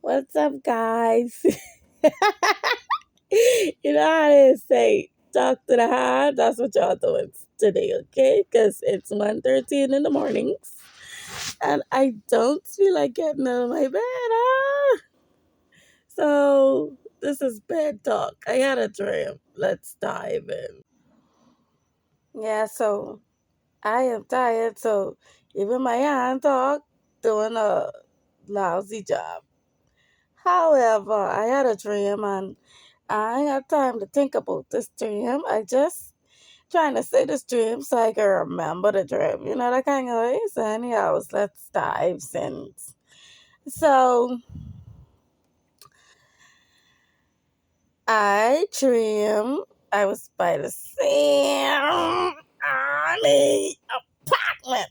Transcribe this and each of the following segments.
What's up, guys? You know how they say, talk to the hand? That's what y'all doing today, okay? Because it's 1:13 in the mornings, and I don't feel like getting out of my bed. So, this is bed talk. I had a dream. Let's dive in. Yeah, so I am tired, so even my hand talk doing a lousy job. However, I had a dream and I ain't got time to think about this dream. I just trying to say this dream so I can remember the dream. You know that kind of way. So anyhow, let's dive in. So I dream I was by the same army apartment.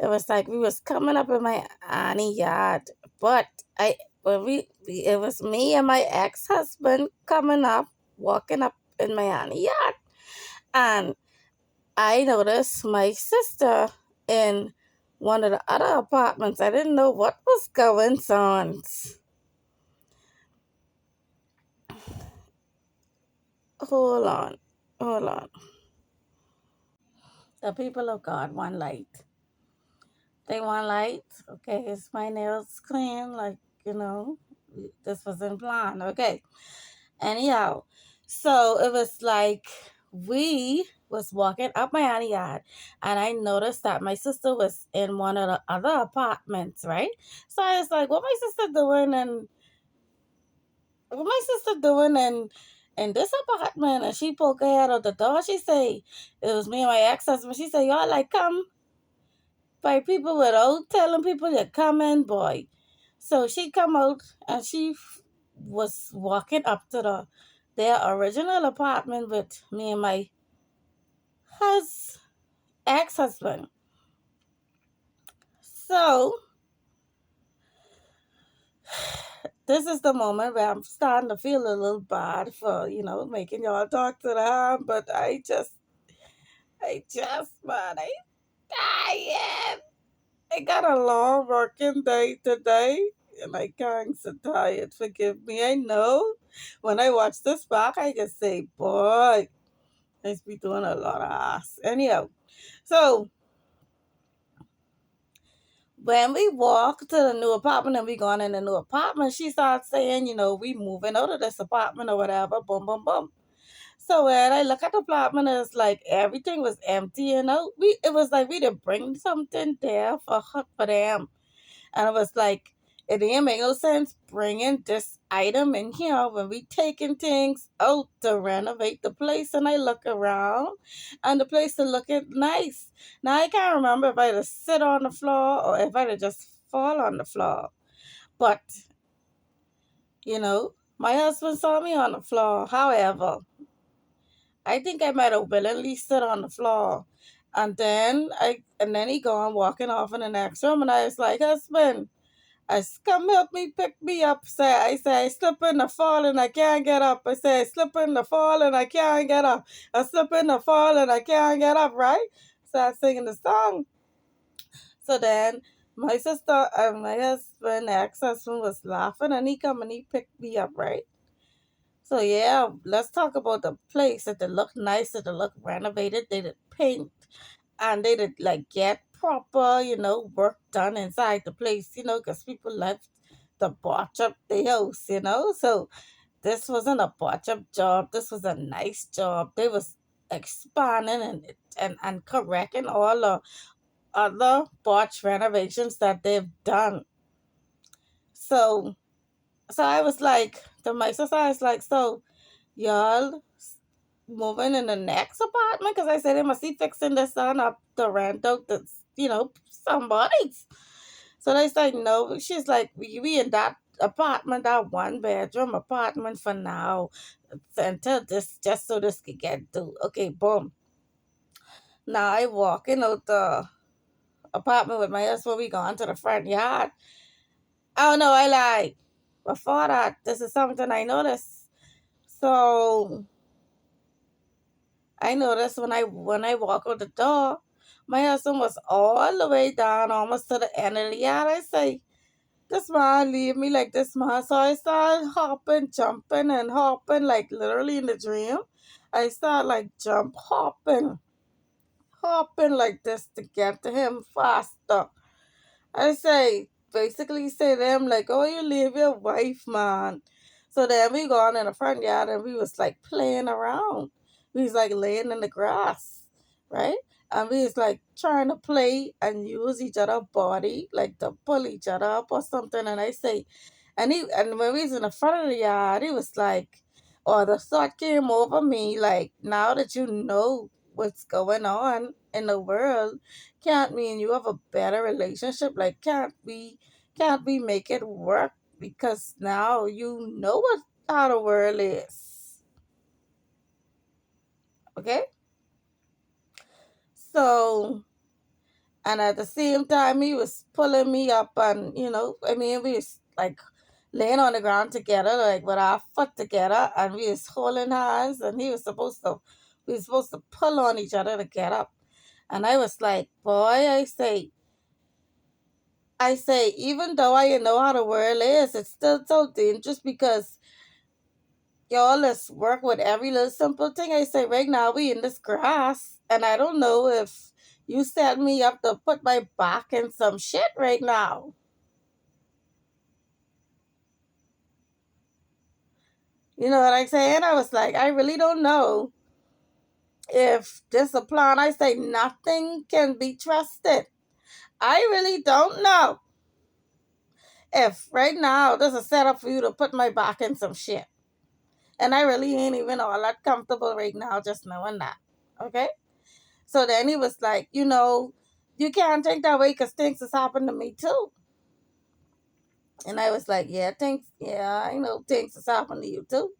It was like we was coming up in my auntie yard, but I when it was me and my ex husband coming up, walking up in my auntie yard, and I noticed my sister in one of the other apartments. I didn't know what was going on. Hold on, hold on. The people of God want light. They want light. Okay, it's my nails clean. Like this wasn't planned. Okay. Anyhow, so it was like we was walking up my alley yard and I noticed that my sister was in one of the other apartments, right? So I was like, what my sister doing in this apartment? And she poked her head out the door. She say, it was me and my ex-husband. She said, y'all like come by people without telling people you're coming, boy. So she come out and was walking up to their original apartment with me and my ex-husband. So this is the moment where I'm starting to feel a little bad for, making y'all talk to them, but man, I tired. I got a long working day today, and I can't so tired. Forgive me. I know when I watch this back, I can say, boy, I be doing a lot of ass. Anyhow, so when we walk to the new apartment and we gone in the new apartment, she starts saying, we moving out of this apartment or whatever, boom, boom, boom. So when I look at the apartment, it's like everything was empty, it was like we didn't bring something there for them. And it was like, it didn't make no sense bringing this item in here when we taking things out to renovate the place. And I look around and the place is looking nice. Now I can't remember if I just sit on the floor or if I just fall on the floor. But, my husband saw me on the floor. However, I think I might have willingly sit on the floor. And then he go on walking off in the next room and I was like, husband, come help me pick me up. I say, I slip in the fall and I can't get up. I say, I slip in the fall and I can't get up. I slip in the fall and I can't get up, right? So I singing the song. So then my sister and my husband, ex-husband, was laughing and he come and he picked me up, right? So yeah, let's talk about the place. That it look nice, that it look renovated, they did paint and they did like get proper, work done inside the place, because people left the botch up the house, So this wasn't a botch up job. This was a nice job. They was expanding and correcting all the other botch renovations that they've done. So I was like, to my sister, I was like, so y'all moving in the next apartment? Because I said they must be fixing the sun up the rent out the, somebody's. So they said no. She's like, we in that apartment, that one bedroom apartment for now, until this, just so this could get due. Okay, boom. Now I walking out the apartment with my husband. We gone to the front yard. Oh no, I lied. Before that, this is something I noticed. So I noticed when I walk out the door, My husband was all the way down, almost to the end of the yard. I say, this man leave me like this man. So I started hopping, jumping, and hopping, like literally in the dream. I started like hopping like this to get to him faster. I say, basically say to him, like, oh, you leave your wife, man. So then we gone in the front yard and we was like playing around. We was like laying in the grass, right? And we was like trying to play and use each other body, like to pull each other up or something. And I say, and when we was in the front of the yard, he was like, oh, the thought came over me, like, now that you know what's going on in the world, can't me and you have a better relationship? Like, can't we make it work? Because now you know what how the world is. Okay? So, and at the same time he was pulling me up, and I mean, we was like laying on the ground together, like with our foot together, and we was holding hands, and we was supposed to pull on each other to get up. And I was like, boy, I say, even though I know how the world is, it's still so dangerous because y'all, let's work with every little simple thing. I say, right now we in this grass, and I don't know if you set me up to put my back in some shit right now. You know what I'm saying? I was like, I really don't know if this a plan. I say, nothing can be trusted. I really don't know if right now there's a setup for you to put my back in some shit. And I really ain't even all that comfortable right now just knowing that. Okay? So then he was like, you can't think that way because things has happened to me too. And I was like, yeah, I know things has happened to you too.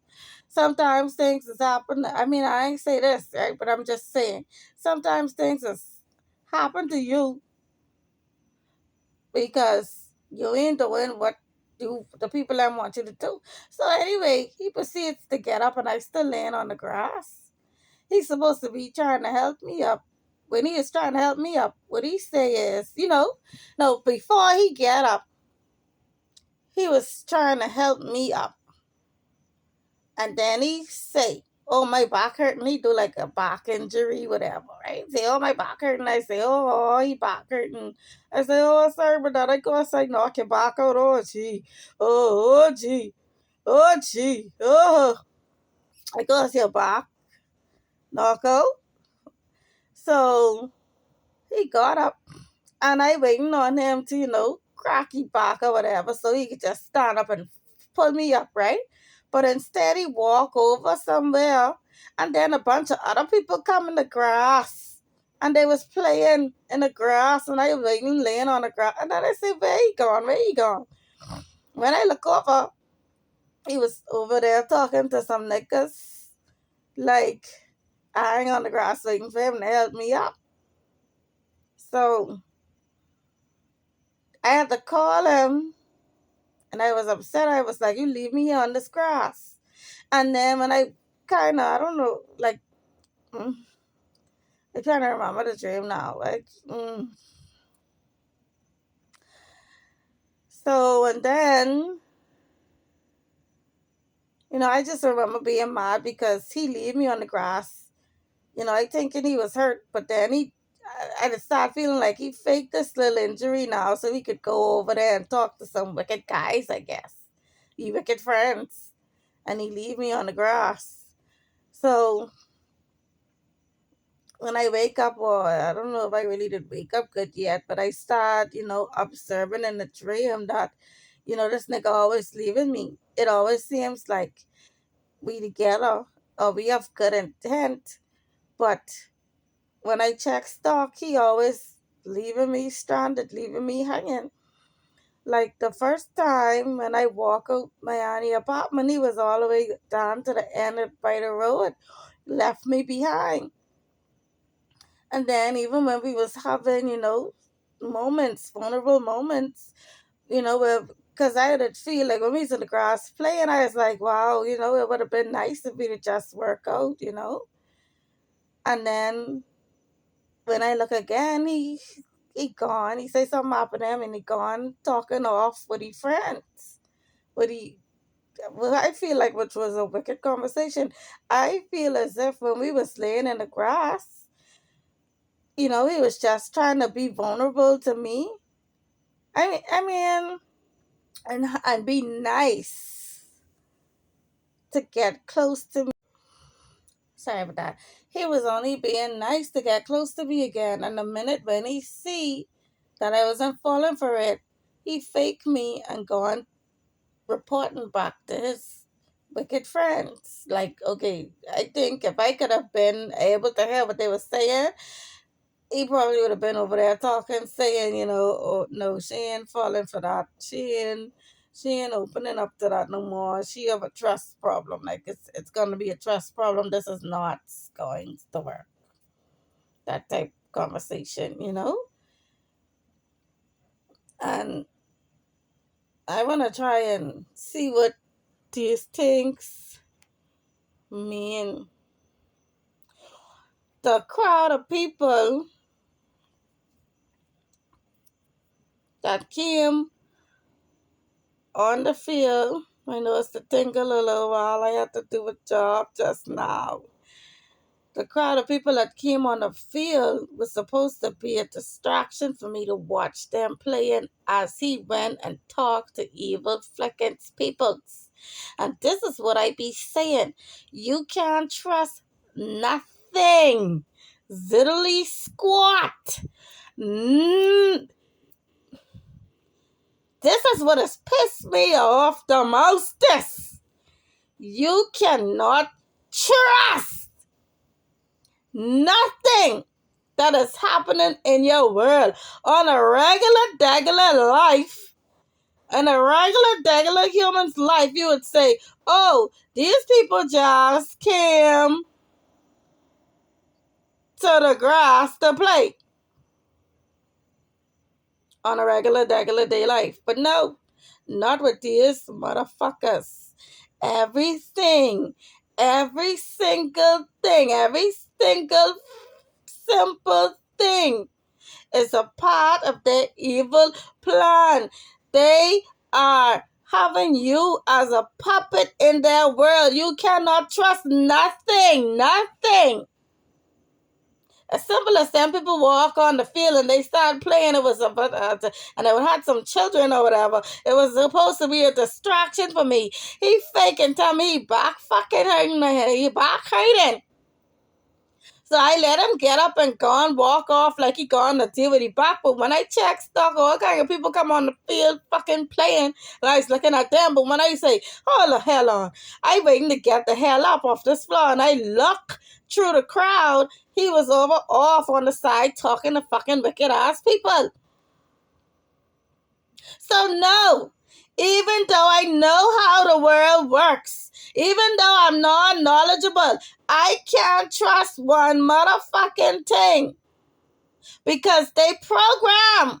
Sometimes things has happened. I mean, I ain't say this, right? But I'm just saying, sometimes things has happened to you because you ain't doing what the people that want you to do. So anyway, he proceeds to get up, and I still laying on the grass. He's supposed to be trying to help me up. When he is trying to help me up, what he say is, no, before he get up, he was trying to help me up. And then he say, oh, my back hurting. He do like a back injury, whatever, right? Say, oh, my back hurting. I say, oh, he back hurting. I say, oh, sorry, but that I go outside, knock your back out. Oh, gee. Oh, gee. Oh, gee. Oh. I go see your back, knock out. So he got up, and I waiting on him to, crack his back or whatever, so he could just stand up and pull me up, right? But instead he walk over somewhere, and then a bunch of other people come in the grass, and they was playing in the grass, and I was waiting, laying on the grass, and then I said, where he gone? Where he gone? When I look over, he was over there talking to some niggas, like, lying on the grass waiting for him to help me up. So I had to call him, and I was upset. I was like, you leave me here on this grass. And then when I I don't know, like, mm, I'm trying to remember the dream now. Like, so, and then, I just remember being mad because he leave me on the grass. I thinking he was hurt, but then I just started feeling like he faked this little injury now so he could go over there and talk to some wicked guys, I guess. He wicked friends. And he leave me on the grass. So when I wake up, or I don't know if I really did wake up good yet, but I start, observing in the dream that, this nigga always leaving me. It always seems like we together or we have good intent, but when I check stock, he always leaving me stranded, leaving me hanging. Like the first time when I walk out my auntie apartment, he was all the way down to the end by the road, left me behind. And then even when we was having, moments, vulnerable moments, where because I did feel like when we was in the grass playing, I was like, wow, it would have been nice if we would just work out. And then when I look again, he gone. He say something happened to him and he gone talking off with his friends. With he well, I feel like which was a wicked conversation. I feel as if when we was laying in the grass, he was just trying to be vulnerable to me. I mean, and be nice to get close to me. Sorry about that. He was only being nice to get close to me again. And the minute when he see that I wasn't falling for it, he fake me and go on reporting back to his wicked friends. Like, okay, I think if I could have been able to hear what they were saying, he probably would have been over there talking, saying, oh no, she ain't falling for that. She ain't opening up to that no more. She have a trust problem. Like it's gonna be a trust problem. This is not going to work. That type of conversation. And I wanna try and see what these things mean. The crowd of people that came on the field. I know it's the tingle a little while. I had to do a job just now. The crowd of people that came on the field was supposed to be a distraction for me to watch them playing as he went and talked to evil Fleckens peoples. And this is what I be saying. You can't trust nothing. Ziddly squat. This is what has pissed me off the mostest. You cannot trust nothing that is happening in your world on a regular life. In a regular human's life, you would say, oh, these people just came to the grass to play on a regular day life. But no, not with these motherfuckers. Every single thing, every single simple thing is a part of their evil plan. They are having you as a puppet in their world. You cannot trust nothing. As simple as some people walk on the field and they start playing. It was and they had some children or whatever. It was supposed to be a distraction for me. He faking tell me he back fucking hurting my head. He back hurting. So I let him get up and go and walk off like he gone to deal with his back. But when I check stock, all kind of people come on the field fucking playing. And I was looking at them. But when I say, hold the hell on, I waiting to get the hell up off this floor. And I look through the crowd. He was off on the side talking to fucking wicked ass people. So no, even though I know how the world works, even though I'm non-knowledgeable, I can't trust one motherfucking thing. Because they program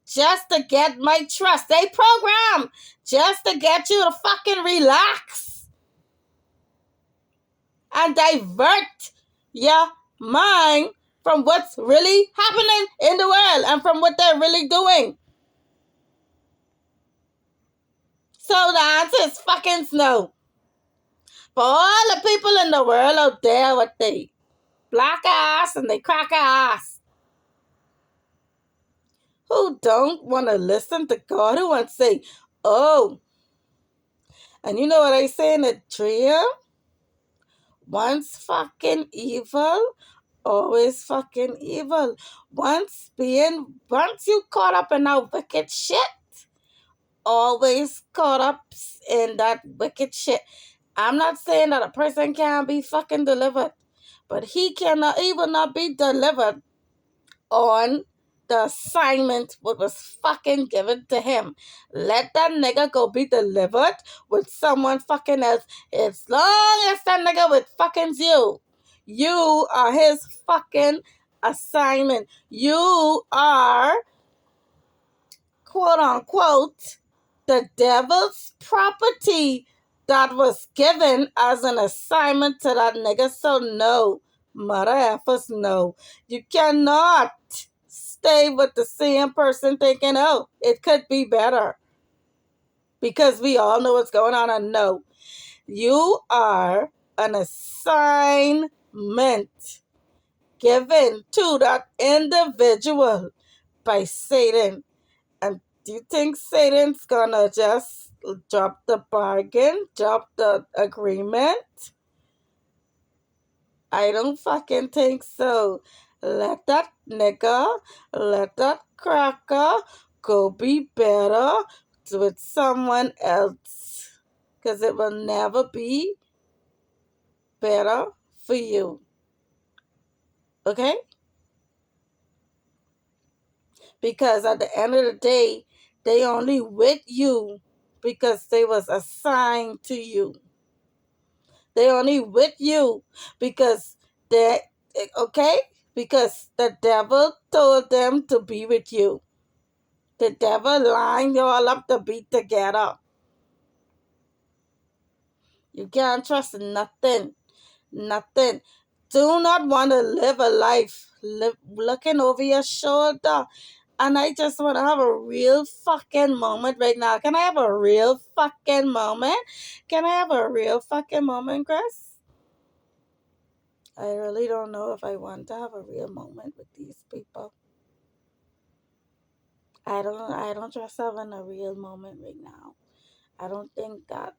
just to get my trust. They program just to get you to fucking relax and divert your mind from what's really happening in the world and from what they're really doing. So the answer is fucking no. For all the people in the world out there with they black ass and they cracker ass who don't want to listen to God, who want to say, oh, and you know what I say in the dream? Once fucking evil, always fucking evil. Once you caught up in that wicked shit, always caught up in that wicked shit. I'm not saying that a person can't be fucking delivered, but he will not be delivered on the assignment what was fucking given to him. Let that nigga go be delivered with someone fucking else. As long as that nigga with fucking you are his fucking assignment. You are, quote unquote, the devil's property that was given as an assignment to that nigga. So no, Mother effers, no. You cannot stay with the same person thinking, oh, it could be better. Because we all know what's going on. And no, you are an assignment given to that individual by Satan. And do you think Satan's gonna just drop the bargain, drop the agreement? I don't fucking think so. Let that nigga, let that cracker go be better with someone else. Because it will never be better for you. Okay? Because at the end of the day, they only with you because they was assigned to you. They only with you because they, okay? Because the devil told them to be with you. The devil lined you all up to be together. You can't trust nothing. Nothing. Do not want to live a life looking over your shoulder. And I just want to have a real fucking moment right now. Can I have a real fucking moment? Can I have a real fucking moment, Chris? I really don't know if I want to have a real moment with these people. I don't trust having a real moment right now. I don't think that,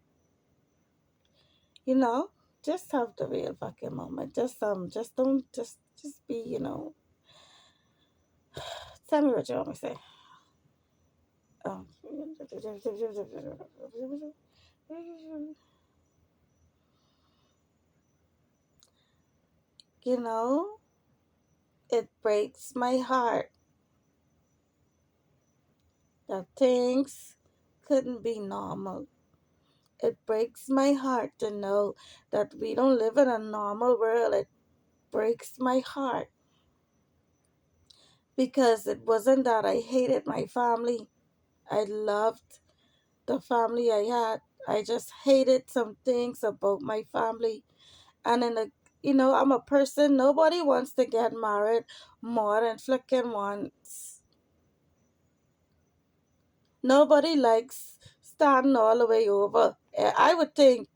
you know, just have the real fucking moment. Just don't just be, tell me what you want me to say. Um, you know, it breaks my heart that things couldn't be normal. It breaks my heart to know that we don't live in a normal world. It breaks my heart because it wasn't that I hated my family. I loved the family I had. I just hated some things about my family. And I'm a person, nobody wants to get married more than flicking once. Nobody likes starting all the way over. I would think,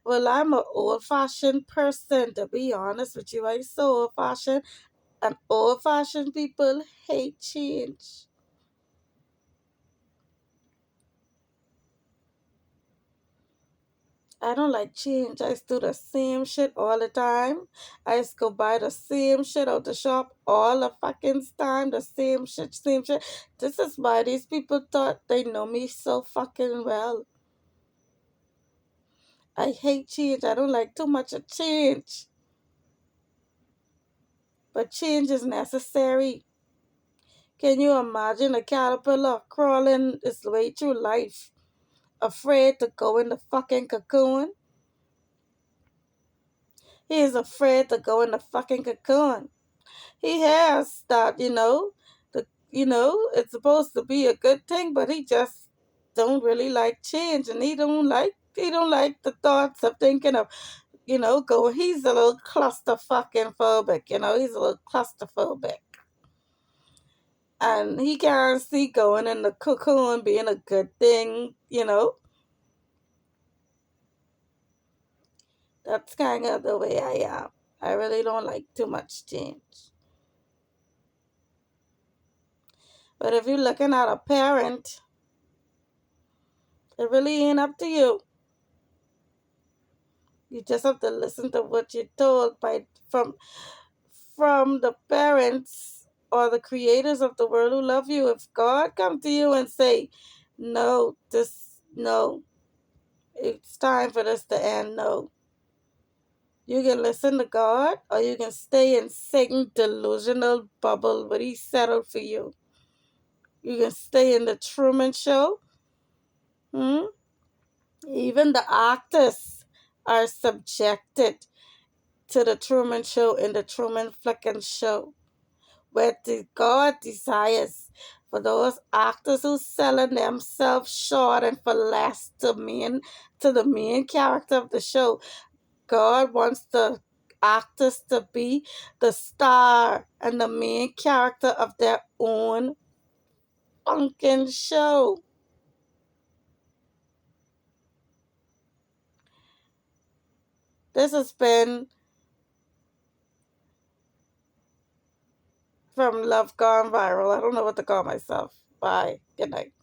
well, I'm an old fashioned person, to be honest with you. I'm so old fashioned, and old fashioned people hate change. I don't like change. I do the same shit all the time. I just go buy the same shit out the shop all the fucking time. The same shit, same shit. This is why these people thought they know me so fucking well. I hate change. I don't like too much of change. But change is necessary. Can you imagine a caterpillar crawling its way through life, afraid to go in the fucking cocoon? He is afraid to go in the fucking cocoon. He has that, it's supposed to be a good thing, but he just don't really like change, and he don't like the thoughts of thinking of, going. He's a little clusterfucking phobic, he's a little claustrophobic. And he can't see going in the cocoon being a good thing. That's kind of the way I am. I really don't like too much change. But if you're looking at a parent, it really ain't up to you. You just have to listen to what you're told from the parents or the creators of the world who love you. If God come to you and say, no, it's time for this to end, no. You can listen to God, or you can stay in Satan's delusional bubble where he settled for you. You can stay in the Truman Show. Even the actors are subjected to the Truman Show and the Truman Flicken Show, where God desires for those actors who selling themselves short and for less to the main character of the show. God wants to actors to be the star and the main character of their own funkin' show. This has been from Love Gone Viral. I don't know what to call myself. Bye. Good night.